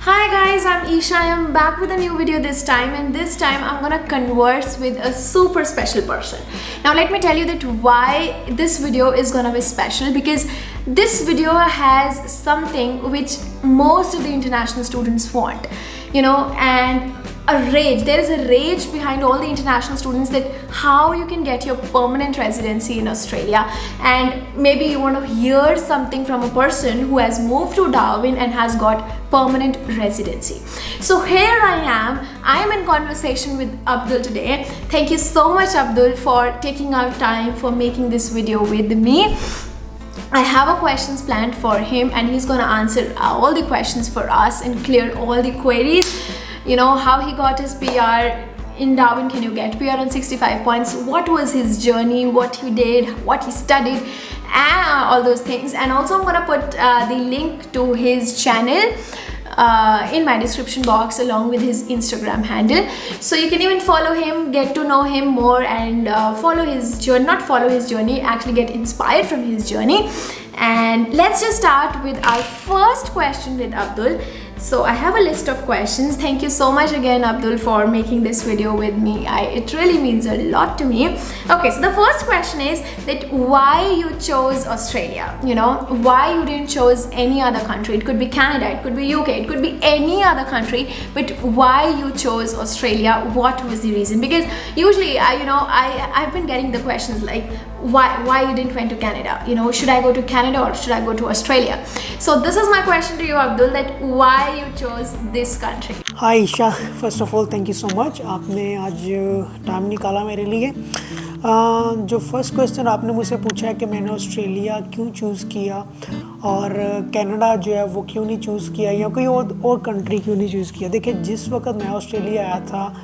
Hi guys, I'm Isha. I'm back with a new video this time, and this time I'm gonna converse with a super special person. Now let me tell you that why this video is gonna be special, because this video has something which most of the international students want, and there is a rage behind all the international students that how you can get your permanent residency in Australia. And maybe you want to hear something from a person who has moved to Darwin and has got permanent residency. So here I am in conversation with Abdul today. Thank you so much, Abdul, for taking out time for making this video with me. I have a questions planned for him, and he's gonna answer all the questions for us and clear all the queries. How he got his PR in Darwin. Can you get PR on 65 points? What was his journey, what he did, what he studied, and all those things. And also I'm gonna put the link to his channel in my description box, along with his Instagram handle, so you can even follow him, get to know him more, and follow his journey, not follow his journey, actually get inspired from his journey. And let's just start with our first question with Abdul. So I have a list of questions. Thank you so much again, Abdul, for making this video with me. It really means a lot to me. Okay, so the first question is that why you chose Australia? Why you didn't choose any other country? It could be Canada, it could be UK, it could be any other country, but why you chose Australia? What was the reason? Because usually I've been getting the questions like, why you didn't went to Canada? Should I go to Canada or should I go to Australia? So this is my question to you, Abdul, that why you chose this country. Hi Isha, first of all thank you so much. आपने आज time निकाला मेरे लिए. जो first question आपने मुझसे पूछा है कि मैंने ऑस्ट्रेलिया क्यों चूज़ किया और कनाडा जो है वो क्यों नहीं चूज़ किया, या कोई और कंट्री क्यों नहीं चूज़ किया. देखिए, जिस वक्त मैं ऑस्ट्रेलिया आया था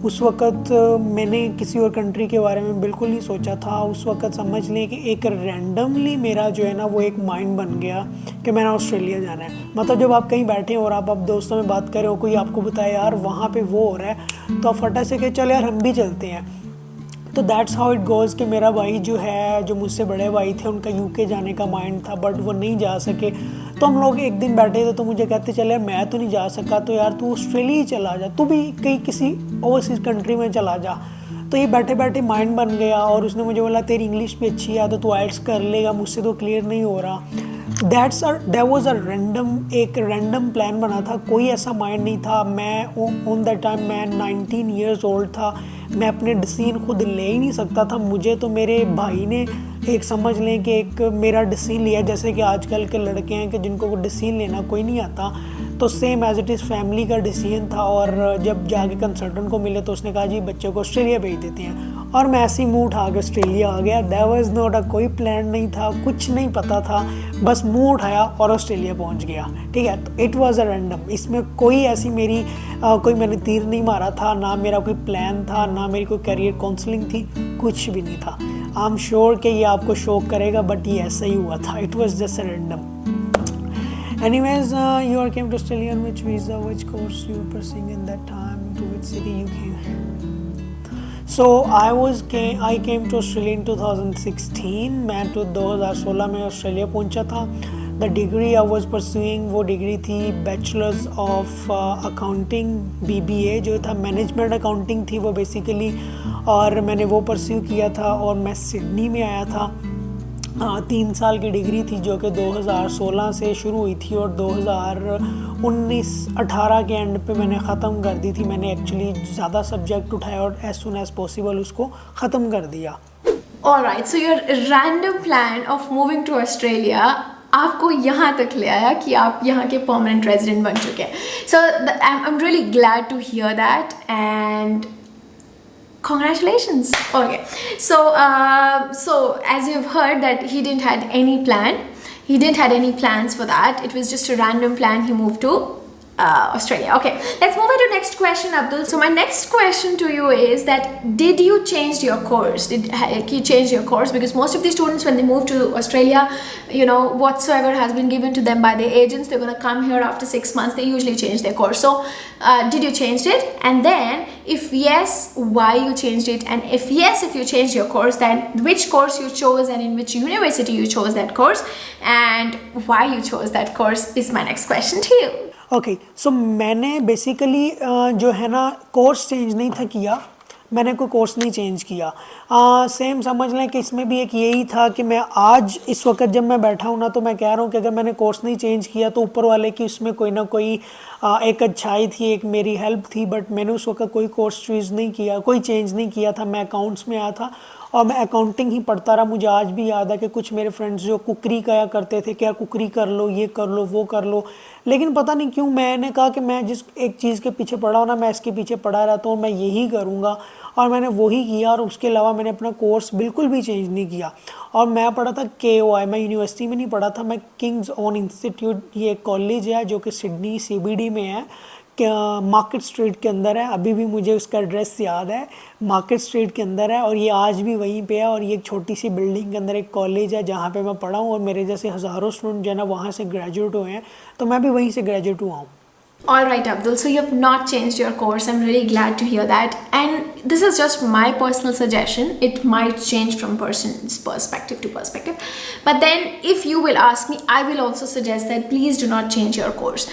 उस वक़्त मैंने किसी और कंट्री के बारे में बिल्कुल नहीं सोचा था. उस वक़्त समझ लें कि एक रैंडमली मेरा जो है ना वो एक माइंड बन गया कि मैंने ऑस्ट्रेलिया जाना है. मतलब जब आप कहीं बैठे और आप दोस्तों में बात कर रहे हो, कोई आपको बताए यार वहाँ पे वो हो रहा है, तो आप फटा से कहे चल यार हम भी चलते हैं. तो दैट्स हाउ इट गोज़ कि मेरा भाई जो है, जो मुझसे बड़े भाई थे, उनका यूके जाने का माइंड था बट वो नहीं जा सके. तो हम लोग एक दिन बैठे थे तो मुझे कहते चले यार मैं तो नहीं जा सका, तो यार तू ऑस्ट्रेलिया ही चला जा, तू भी कहीं किसी ओवरसीज़ कंट्री में चला जा. तो ये बैठे बैठे माइंड बन गया और उसने मुझे बोला तेरी इंग्लिश भी अच्छी है तो तू IELTS कर लेगा, मुझसे तो क्लियर नहीं हो रहा. दैट वाज एक रैंडम प्लान बना था. कोई ऐसा माइंड नहीं था. मैं ऑन दैट टाइम मैं 19 ईयर्स ओल्ड था. मैं अपने डिसीजन खुद ले ही नहीं सकता था. मुझे तो मेरे भाई ने एक समझ लें कि एक मेरा डिसीजन लिया, जैसे कि आजकल के लड़के हैं कि जिनको वो डिसीजन लेना कोई नहीं आता. तो same as it is family का डिसीजन था. और जब जाके कंसल्टेंट को मिले तो उसने कहा जी बच्चे को ऑस्ट्रेलिया भेज देते हैं, और मैं ऐसे ही मुँह उठा के ऑस्ट्रेलिया आ गया. देयर वाज नॉट कोई प्लान नहीं था, कुछ नहीं पता था, बस मुँह उठाया और ऑस्ट्रेलिया पहुंच गया. ठीक है, तो इट वाज अ रैंडम. इसमें कोई ऐसी मेरी कोई मैंने तीर नहीं मारा था, ना मेरा कोई प्लान था, ना मेरी कोई करियर काउंसलिंग थी, कुछ भी नहीं था. आई एम श्योर कि ये आपको शॉक करेगा बट ये ऐसा ही हुआ था. It was just a random. Anyways, you are came to Australia on which visa, which course you were pursuing in that time, to which city you came? So I came to Australia in 2016. मैं तो 2016 में Australia पहुंचा था. The degree I was pursuing वो degree थी bachelors of accounting, BBA जो था, management accounting थी वो बेसिकली, और मैंने वो परस्यू किया था. और मैं सिडनी में आया था. 3 साल की डिग्री थी जो कि 2016 से शुरू हुई थी और 2019-18 के एंड पे मैंने ख़त्म कर दी थी. मैंने एक्चुअली ज़्यादा सब्जेक्ट उठाया और एज सुन एज पॉसिबल उसको ख़त्म कर दिया. Alright, so your random plan of moving to Australia आपको यहाँ तक ले आया कि आप यहाँ के परमानेंट रेजिडेंट बन चुके हैं. So I'm really glad to hear that, and congratulations. Okay, so as you've heard that he didn't had any plan. He didn't had any plans for that. It was just a random plan. He moved to Australia. Okay, let's move on to next question, Abdul. So my next question to you is that did you change your course? Did you change your course? Because most of the students, when they move to Australia, whatsoever has been given to them by the agents, they're going to come here after 6 months. They usually change their course. So did you change it? And then if yes, why you changed it? And if yes, if you changed your course, then which course you chose and in which university you chose that course, and why you chose that course is my next question to you. Okay, so मैंने basically जो है ना course change नहीं था किया, मैंने कोई course नहीं चेंज किया। सेम समझ लें कि इसमें भी एक यही था कि मैं आज इस वक्त जब मैं बैठा हूँ ना, तो मैं कह रहा हूँ कि अगर मैंने कोर्स नहीं चेंज किया तो ऊपर वाले की उसमें कोई ना कोई एक अच्छाई थी, एक मेरी हेल्प थी। बट मैंने उस वक्त कोई कोर्स चूज़ नहीं किया, कोई चेंज नहीं किया था। मैं अकाउंट्स में आया था और मैं अकाउंटिंग ही पढ़ता रहा। मुझे आज भी याद है कि कुछ मेरे फ्रेंड्स जो कुकरी कया करते थे, क्या कुकरी कर लो, ये कर लो, वो कर लो, लेकिन पता नहीं क्यों मैंने कहा कि मैं जिस एक चीज़ के पीछे पड़ा हूँ ना, मैं इसके पीछे पड़ा रहता हूँ, मैं यही करूँगा। और मैंने वही किया और उसके अलावा मैंने अपना कोर्स बिल्कुल भी चेंज नहीं किया। और मैं पढ़ा था KOI, मैं यूनिवर्सिटी में नहीं पढ़ा था, मैं किंग्स ओन इंस्टीट्यूट, ये एक कॉलेज है जो कि सिडनी CBD में है, मार्केट स्ट्रीट के अंदर है। अभी भी मुझे उसका एड्रेस याद है, मार्केट स्ट्रीट के अंदर है और ये आज भी वहीं पे है। और ये एक छोटी सी बिल्डिंग के अंदर एक कॉलेज है जहाँ पे मैं पढ़ा हूँ और मेरे जैसे हज़ारों स्टूडेंट जो है ना वहाँ से ग्रेजुएट हुए हैं, तो मैं भी वहीं से ग्रेजुएट हुआ हूँ। All right, Abdul. So you have not changed your course. I'm really glad to hear that. And this is just my personal suggestion. It might change from person's perspective to perspective. But then, if you will ask me, I will also suggest that please do not change your course.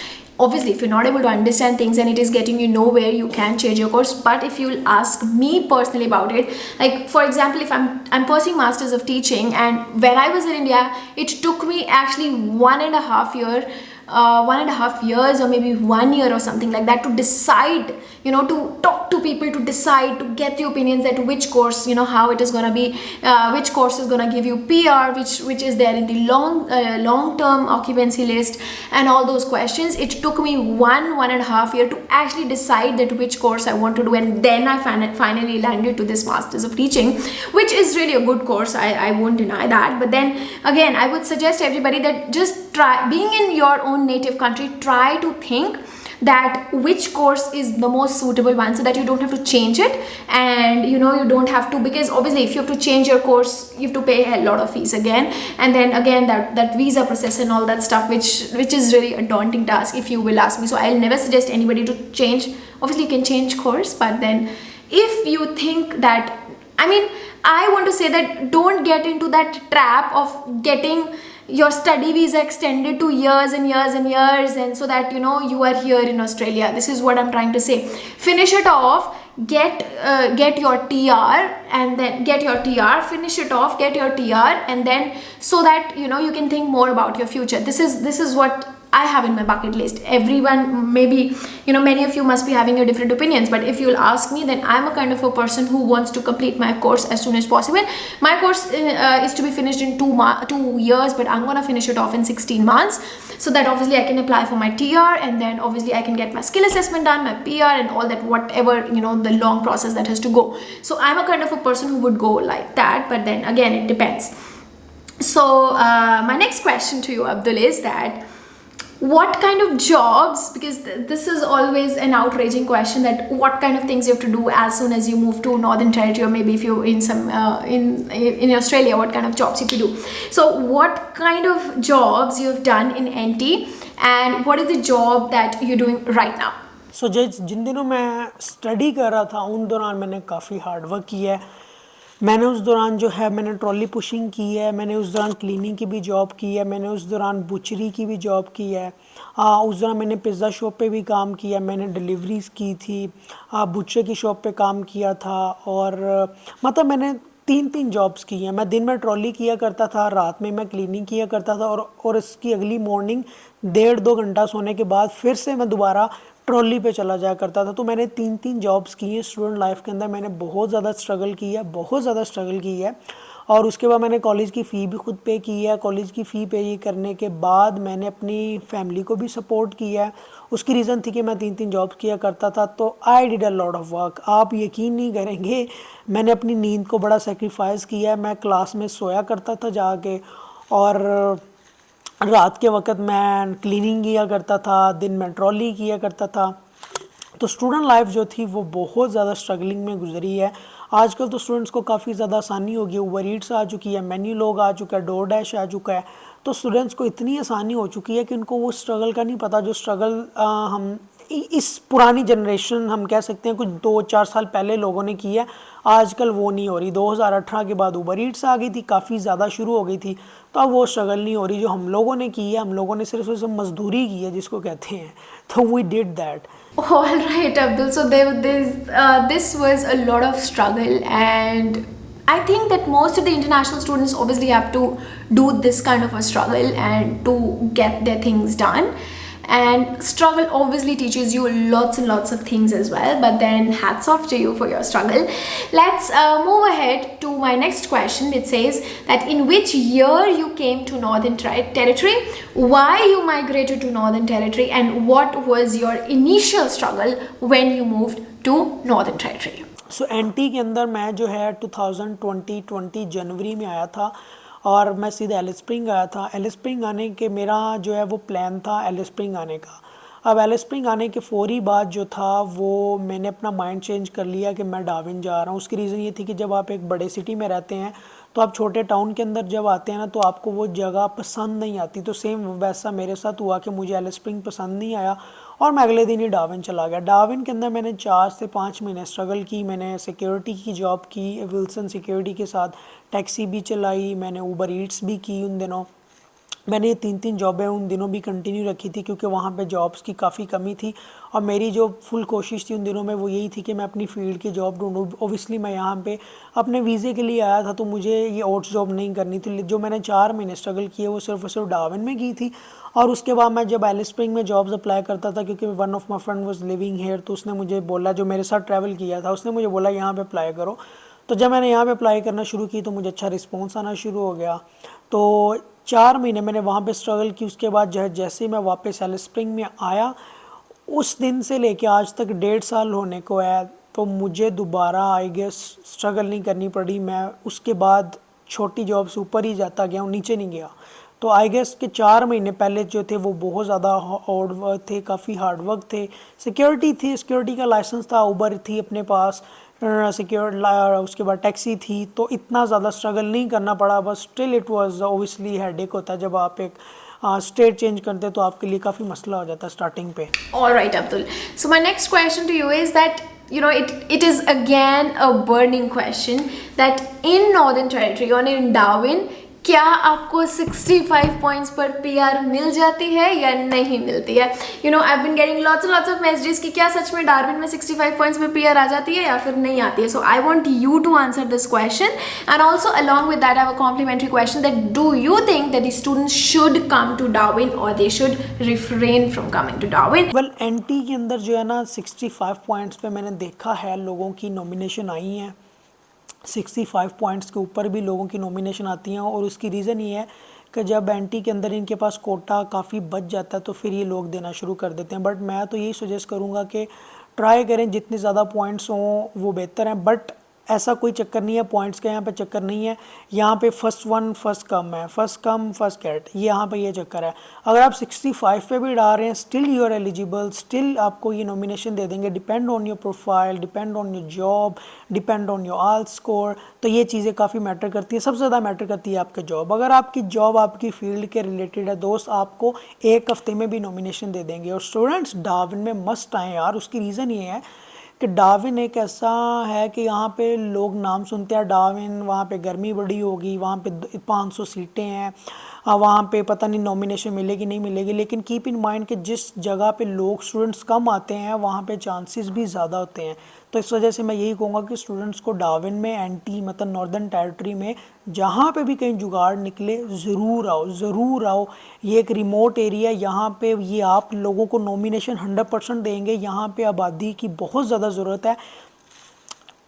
Obviously, if you're not able to understand things and it is getting you nowhere, you can change your course. But if you will ask me personally about it, like for example, if I'm pursuing Masters of Teaching, and when I was in India, it took me actually 1.5 year 1.5 years or maybe 1 year or something like that to decide, to talk to people, to decide, to get the opinions that which course, how it is going to be, which course is going to give you PR, which is there in the long term occupancy list, and all those questions. It took me 1.5 year to actually decide that which course I want to do, and then I finally landed to this Masters of Teaching, which is really a good course. I won't deny that. But then again, I would suggest everybody that just try, being in your own native country, try to think that which course is the most suitable one, so that you don't have to change it. And you don't have to, because obviously if you have to change your course, you have to pay a lot of fees again, and then again that visa process and all that stuff, which is really a daunting task, if you will ask me. So I'll never suggest anybody to change. Obviously you can change course, but then if you think that, I want to say that don't get into that trap of getting your study visa extended to years and years and years, and so that you are here in Australia. This is what I'm trying to say. Finish it off, get your TR, and then get your TR, finish it off, get your TR, and then so that you can think more about your future. This is what I have in my bucket list. Everyone, maybe many of you must be having your different opinions, but if you'll ask me, then I'm a kind of a person who wants to complete my course as soon as possible. My course is to be finished in 2 years, but I'm gonna finish it off in 16 months, so that obviously I can apply for my TR, and then obviously I can get my skill assessment done, my PR, and all that, whatever the long process that has to go. So I'm a kind of a person who would go like that, but then again, it depends. So my next question to you, Abdul, is that what kind of jobs, because this is always an outraging question, that what kind of things you have to do as soon as you move to Northern Territory, or maybe if you're in some in Australia, what kind of jobs you have to do. So what kind of jobs you have done in NT, and what is the job that you're doing right now? सो जिन दिनों मैं study कर रहा था उन दौरान मैंने काफ़ी hard work किया है। मैंने उस दौरान जो है मैंने ट्रॉली पुशिंग की है, मैंने उस दौरान क्लीनिंग की भी जॉब की है, मैंने उस दौरान बुचरी की भी जॉब की है, उस दौरान मैंने पिज़्ज़ा शॉप पे भी काम किया, मैंने डिलीवरीज़ की थी, बुचरे की शॉप पे काम किया था। और मतलब मैंने 3 जॉब्स की हैं। मैं दिन में ट्रॉली किया करता था, रात में मैं क्लीनिंग किया करता था, और इसकी अगली मॉर्निंग 1.5-2 घंटा सोने के बाद फिर से मैं दोबारा ट्रॉली पे चला जाया करता था। तो मैंने 3 जॉब्स की हैं स्टूडेंट लाइफ के अंदर। मैंने बहुत ज़्यादा स्ट्रगल की है, बहुत ज़्यादा स्ट्रगल की है। और उसके बाद मैंने कॉलेज की फ़ी भी खुद पे की है। कॉलेज की फ़ी पे करने के बाद मैंने अपनी फैमिली को भी सपोर्ट किया है। उसकी रीज़न थी कि मैं 3 जॉब्स किया करता था, तो I did a lot of work. आप यकीन नहीं करेंगे, मैंने अपनी नींद को बड़ा सेक्रीफाइस किया है। मैं क्लास में सोया करता था जाके, और रात के वक्त मैं क्लीनिंग किया करता था, दिन में ट्रॉली किया करता था। तो स्टूडेंट लाइफ जो थी वो बहुत ज़्यादा स्ट्रगलिंग में गुजरी है। आजकल तो स्टूडेंट्स को काफ़ी ज़्यादा आसानी हो गई, उबर ईट्स आ चुकी है, मेन्यू लोग आ चुका है, डोर डैश आ चुका है। तो स्टूडेंट्स को इतनी आसानी हो चुकी है कि उनको वो स्ट्रगल का नहीं पता, जो स्ट्रगल हम इस पुरानी जनरेशन हम कह सकते हैं कुछ 2-4 साल पहले लोगों ने की है, आजकल वो नहीं हो रही। 2018 के बाद उबर ईट्स आ गई थी, काफ़ी ज़्यादा शुरू हो गई थी, तो अब वो स्ट्रगल नहीं हो रही जो हम लोगों ने की है। हम लोगों ने सिर्फ मजदूरी की है जिसको कहते हैं, तो we did that. All right, Abdul. So this was a lot of struggle, and I think that most of the international students obviously have to do this kind of a struggle and to get their things done. And struggle obviously teaches you lots and lots of things as well. But then hats off to you for your struggle. Let's move ahead to my next question. It says that in which year you came to Northern Territory, why you migrated to Northern Territory, and what was your initial struggle when you moved to Northern Territory? So NT के अंदर मैं जो है 2020 जनवरी में आया था और मैं सीधे एलिस स्प्रिंग आया था। एलिस स्प्रिंग आने के मेरा जो है वो प्लान था एलिस स्प्रिंग आने का। अब एलिस स्प्रिंग आने के फौरी बाद जो था वो मैंने अपना माइंड चेंज कर लिया कि मैं डार्विन जा रहा हूँ। उसकी रीज़न ये थी कि जब आप एक बड़े सिटी में रहते हैं तो आप छोटे टाउन के अंदर जब आते हैं ना तो आपको वो जगह पसंद नहीं आती। तो सेम वैसा मेरे साथ हुआ कि मुझे एलिस स्प्रिंग पसंद नहीं आया और मैं अगले दिन ही डार्विन चला गया। डार्विन के अंदर मैंने 4 से 5 महीने स्ट्रगल की। मैंने सिक्योरिटी की जॉब की विल्सन सिक्योरिटी के साथ, टैक्सी भी चलाई, मैंने उबर ईट्स भी की। उन दिनों मैंने 3 जॉबें उन दिनों भी कंटिन्यू रखी थी क्योंकि वहाँ पे जॉब्स की काफ़ी कमी थी और मेरी जो फुल कोशिश थी उन दिनों में वो यही थी कि मैं अपनी फील्ड की जॉब ढूंढूँ। ओबियसली मैं यहाँ पे अपने वीज़े के लिए आया था तो मुझे ये आउट्स जॉब नहीं करनी थी। जो मैंने 4 महीने स्ट्रगल किए वो सिर्फ और सिर्फ डार्विन में की थी। और उसके बाद मैं जब एलिस स्प्रिंग में जॉब्स अप्लाई करता था क्योंकि one of my friend was living here, तो उसने मुझे बोला, जो मेरे साथ ट्रैवल किया था उसने मुझे बोला यहाँ पर अप्लाई करो। तो जब मैंने यहाँ पे अप्लाई करना शुरू की तो मुझे अच्छा रिस्पॉन्स आना शुरू हो गया। तो 4 महीने मैंने वहाँ पे स्ट्रगल की। उसके बाद जैसे ही मैं वापस एलिस स्प्रिंग में आया उस दिन से लेके आज तक 1.5 साल होने को है, तो मुझे दोबारा आई गेस स्ट्रगल नहीं करनी पड़ी। मैं उसके बाद छोटी जॉब से ऊपर ही जाता गया हूँ, नीचे नहीं गया। तो आई गेस के 4 महीने पहले जो थे वो बहुत ज़्यादा हार्ड वर्क थे, काफ़ी हार्ड वर्क थे। सिक्योरिटी थी, सिक्योरिटी का लाइसेंस था, उबर थी अपने पास, उसके बाद टैक्सी थी, तो इतना ज़्यादा स्ट्रगल नहीं करना पड़ा। बस still it was obviously headache होता है जब आप एक स्टेट चेंज करते तो आपके लिए काफ़ी मसला हो जाता है स्टार्टिंग पे। Alright, Abdul. So my next question to you is that it is again a burning question that in Northern Territory or in Darwin, क्या आपको 65 पॉइंट्स पर पीआर मिल जाती है या नहीं मिलती है? I've been getting lots of messages कि क्या सच में डार्विन में 65 पॉइंट्स पर पीआर आ जाती है या फिर नहीं आती है? So I want you to answer this question, and also along with that I have a complimentary question that do you think that the students should come to Darwin or they should refrain from coming to Darwin? Well, NT के अंदर जो है ना 65 points पे मैंने देखा है लोगों की नॉमिनेशन आई हैं। 65 पॉइंट्स के ऊपर भी लोगों की नॉमिनेशन आती हैं और उसकी रीज़न ये है कि जब एनटी के अंदर इनके पास कोटा काफ़ी बच जाता है तो फिर ये लोग देना शुरू कर देते हैं। बट मैं तो यही सजेस्ट करूँगा कि ट्राई करें, जितने ज़्यादा पॉइंट्स हों वो बेहतर हैं। बट ऐसा कोई चक्कर नहीं है, पॉइंट्स का यहाँ पे चक्कर नहीं है। यहाँ पे फर्स्ट वन फर्स्ट कम है, फर्स्ट कम फर्स्ट गेट, ये यहाँ पे ये चक्कर है। अगर आप 65 पे भी डाल रहे हैं still you are eligible, still आपको ये नॉमिनेशन दे देंगे। Depend on your profile, depend on your job, depend on your IELTS score. तो ये चीज़ें काफ़ी मैटर करती हैं। सबसे ज़्यादा मैटर करती है आपकी जॉब। अगर आपकी जॉब आपकी फील्ड के रिलेटेड है दोस्त, आपको 1 हफ्ते में भी नॉमिनेशन दे देंगे। और स्टूडेंट्स डार्विन में मस्ट आएँ यार। उसकी रीज़न ये है कि डार्विन एक ऐसा है कि यहाँ पे लोग नाम सुनते हैं डार्विन, वहाँ पे गर्मी बड़ी होगी, वहाँ पे 500 सीटें हैं, वहाँ पे पता नहीं नॉमिनेशन मिलेगी नहीं मिलेगी। लेकिन कीप इन माइंड कि जिस जगह पे लोग स्टूडेंट्स कम आते हैं वहाँ पे चांसेस भी ज़्यादा होते हैं। तो इस वजह से मैं यही कहूँगा कि स्टूडेंट्स को डार्विन में एनटी मतलब नॉर्दर्न टेरिटरी में जहाँ पे भी कहीं जुगाड़ निकले ज़रूर आओ, ज़रूर आओ। ये एक रिमोट एरिया, यहाँ पे ये आप लोगों को नॉमिनेशन 100% देंगे। यहाँ पे आबादी की बहुत ज़्यादा ज़रूरत है।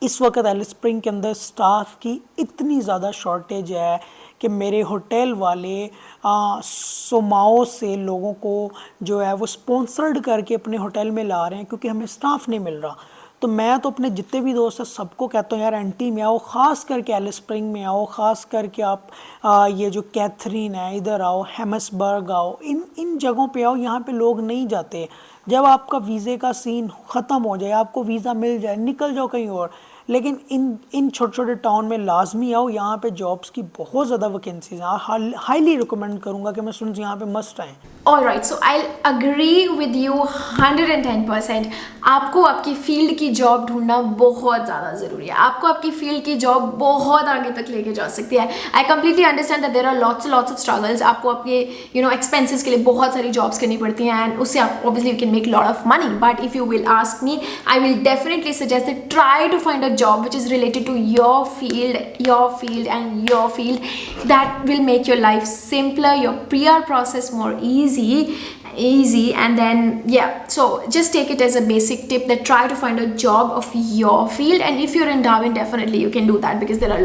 इस वक्त एलिस स्प्रिंग के अंदर स्टाफ की इतनी ज़्यादा शॉर्टेज है कि मेरे होटल वाले सोमाओ से लोगों को जो है वो स्पॉन्सर्ड करके अपने होटल में ला रहे हैं क्योंकि हमें स्टाफ नहीं मिल रहा। तो मैं तो अपने जितने भी दोस्त हैं सबको कहता हूँ यार एनटी में आओ, ख़ास करके एलिस स्प्रिंग में आओ, ख़ास करके आप ये जो कैथरीन है इधर आओ, हेमसबर्ग आओ, इन जगहों पे आओ। यहाँ पे लोग नहीं जाते। जब आपका वीज़े का सीन ख़त्म हो जाए, आपको वीज़ा मिल जाए, निकल जाओ कहीं और। लेकिन इन छोटे छोटे टाउन में लाजमी आओ। यहाँ पे जॉब्स की बहुत ज़्यादा वैकेंसीज हैं। हाईली रिकमेंड करूँगा कि मैं स्टूडेंट्स यहाँ पे मस्ट आएँ। All right, so I'll agree with you 110%. आपको आपकी फील्ड की जॉब ढूंढना बहुत ज़्यादा ज़रूरी है. आपको आपकी फील्ड की जॉब बहुत आगे तक लेके जा सकती है. I completely understand that there are lots of struggles. आपको आपके एक्सपेंसेस के लिए बहुत सारी जॉब्स करनी पड़ती हैं एंड उससे आप obviously you can make lot of money. But if you will ask me, I will definitely suggest that try to find a job which is related to your field and your field. That will make your life simpler, your PR process more easy. And then yeah, so just take it as a basic tip that try to find a job of your field. And if you're in Darwin, definitely you can do that because there are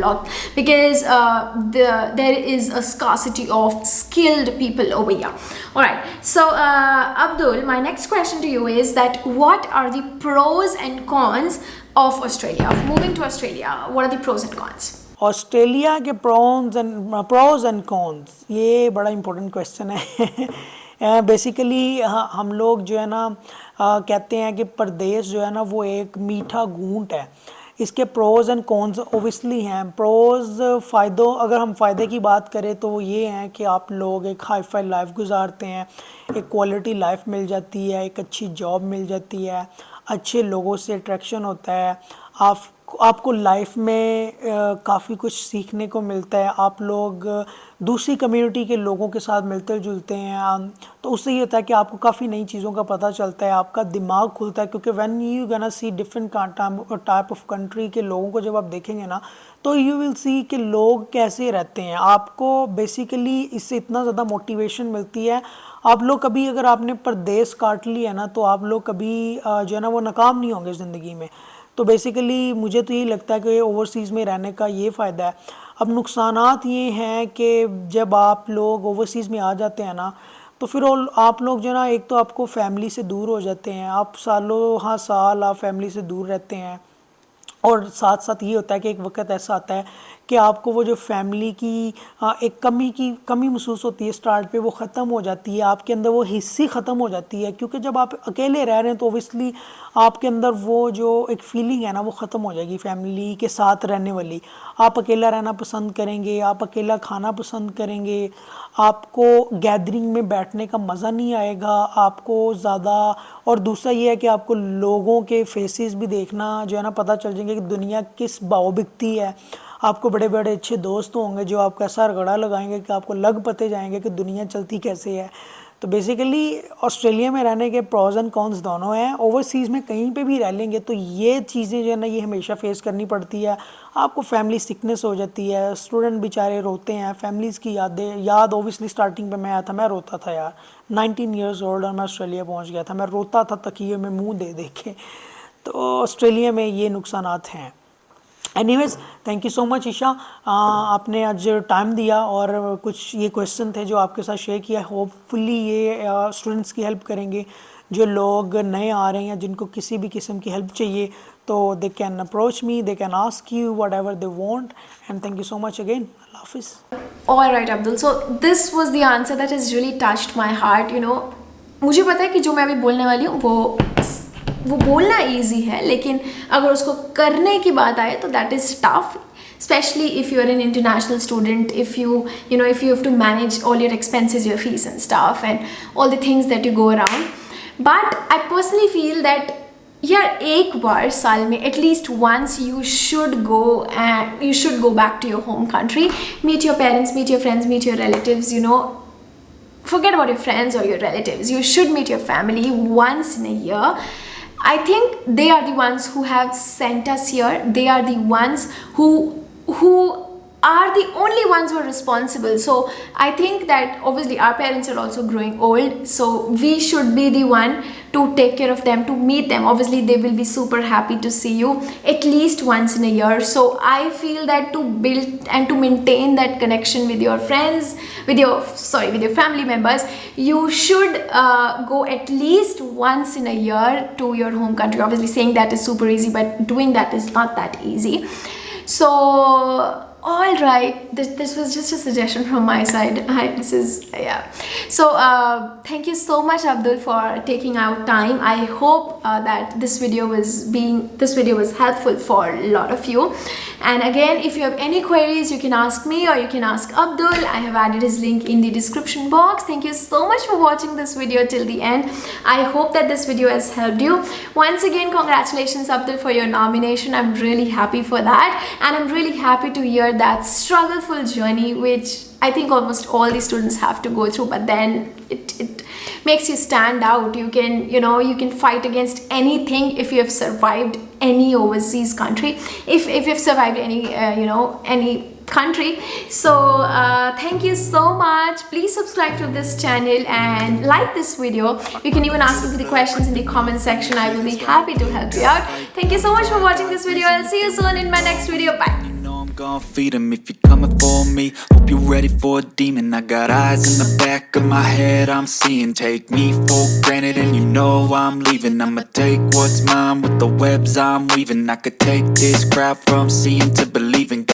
there is a scarcity of skilled people over here. All right, so Abdul, my next question to you is that what are the pros and cons of Australia, of moving to Australia? What are the pros and cons? Australia के pros and cons, ये बड़ा important question है. Basically हम लोग जो है ना कहते हैं कि प्रदेश जो है ना वो एक मीठा घूंट है. इसके प्रोज एंड कॉन्स ओबियसली हैं. प्रोज अगर हम फ़ायदे की बात करें तो वो ये हैं कि आप लोग एक हाई फाई लाइफ गुजारते हैं, एक क्वालिटी लाइफ मिल जाती है, एक अच्छी जॉब मिल जाती है, अच्छे लोगों से अट्रैक्शन होता है, आपको लाइफ में काफ़ी कुछ सीखने को मिलता है. आप लोग दूसरी कम्युनिटी के लोगों के साथ मिलते जुलते हैं तो उससे ये होता है कि आपको काफ़ी नई चीज़ों का पता चलता है, आपका दिमाग खुलता है. क्योंकि when you gonna see different type of country के लोगों को जब आप देखेंगे ना तो यू विल सी कि लोग कैसे रहते हैं. आपको बेसिकली इससे इतना ज़्यादा मोटिवेशन मिलती है. आप लोग कभी अगर आपने परदेश काट लिया है ना तो आप लोग कभी जो है ना वो नाकाम नहीं होंगे ज़िंदगी में. तो बेसिकली मुझे तो यही लगता है कि ओवरसीज़ में रहने का ये फ़ायदा है. अब नुकसानात ये हैं कि जब आप लोग ओवरसीज़ में आ जाते हैं ना तो फिर आप लोग जो है ना एक तो आपको फैमिली से दूर हो जाते हैं. आप साल आप फैमिली से दूर रहते हैं और साथ साथ ये होता है कि एक वक्त ऐसा आता है कि आपको वो जो फैमिली की एक कमी महसूस होती है स्टार्ट पे, वो ख़त्म हो जाती है. आपके अंदर वो हिस्सी ख़त्म हो जाती है क्योंकि जब आप अकेले रह रहे हैं तो ओबियसली आपके अंदर वो जो एक फ़ीलिंग है ना वो ख़त्म हो जाएगी फैमिली के साथ रहने वाली. आप अकेला रहना पसंद करेंगे, आप अकेला खाना पसंद करेंगे, आपको गैदरिंग में बैठने का मज़ा नहीं आएगा आपको ज़्यादा. और दूसरा ये है कि आपको लोगों के फेसेस भी देखना जो है ना पता चल जाएंगे कि दुनिया किस भाव बिकती है. आपको बड़े बड़े अच्छे दोस्त होंगे जो आपका सर गड़ा लगाएंगे कि आपको लग पते जाएंगे कि दुनिया चलती कैसे है. तो बेसिकली ऑस्ट्रेलिया में रहने के प्रोज एंड कॉन्स दोनों हैं. ओवरसीज़ में कहीं पे भी रह लेंगे तो ये चीज़ें जो है ना ये हमेशा फेस करनी पड़ती है. आपको फैमिली सिकनेस हो जाती है, स्टूडेंट बेचारे रोते हैं, फैमिलीज़ की याद ओबियसली स्टार्टिंग पे मैं आया था, मैं रोता था यार. 19 ईयर्स ओल्ड और मैं ऑस्ट्रेलिया पहुँच गया था, मैं रोता था तकिए में मुँह दे के. तो ऑस्ट्रेलिया में ये नुकसानात हैं. Anyways, thank you so much Isha, आपने आज टाइम दिया और कुछ ये क्वेश्चन थे जो आपके साथ शेयर किया. होपफुली ये स्टूडेंट्स की हेल्प करेंगे. जो लोग नए आ रहे हैं जिनको किसी भी किस्म की हेल्प चाहिए तो they can approach me, they can ask you whatever they want. And thank you so much again. अल्लाह हाफिज़. All right, Abdul. So this was the answer that has really touched my heart. मुझे पता है कि जो मैं अभी बोलने वाली हूँ वो बोलना ईजी है, लेकिन अगर उसको करने की बात आए तो that is tough, especially if you are an international student, if you have to manage all your expenses, your fees and stuff and all the things that you go around. But I personally feel that यार एक बार साल में at least once you should go back to your home country, meet your parents, meet your friends, meet your relatives. Forget about your friends or your relatives, you should meet your family once in a year. I think they are the ones who have sent us here. They are the ones who are the only ones who are responsible. So I think that obviously our parents are also growing old, so we should be the one to take care of them, to meet them. Obviously they will be super happy to see you at least once in a year. So I feel that to build and to maintain that connection with your friends, with your family members, you should go at least once in a year to your home country. Obviously saying that is super easy, but doing that is not that easy. So All right, this was just a suggestion from my side. This is, yeah. So thank you so much, Abdul, for taking out time. I hope that this video was helpful for a lot of you. And again, if you have any queries, you can ask me or you can ask Abdul. I have added his link in the description box. Thank you so much for watching this video till the end. I hope that this video has helped you. Once again, congratulations, Abdul, for your nomination. I'm really happy for that, and I'm really happy to hear that struggleful journey which I think almost all the students have to go through, but then it makes you stand out. You can fight against anything if you have survived any overseas country, if you've survived any any country. So thank you so much. Please subscribe to this channel and like this video. You can even ask me the questions in the comment section. I will be happy to help you out. Thank you so much for watching this video. I'll see you soon in my next video. Bye. Gonna feed him if you're coming for me. Hope you're ready for a demon. I got eyes in the back of my head, I'm seeing. Take me for granted and you know I'm leaving. I'ma take what's mine with the webs I'm weaving. I could take this crowd from seeing to believing.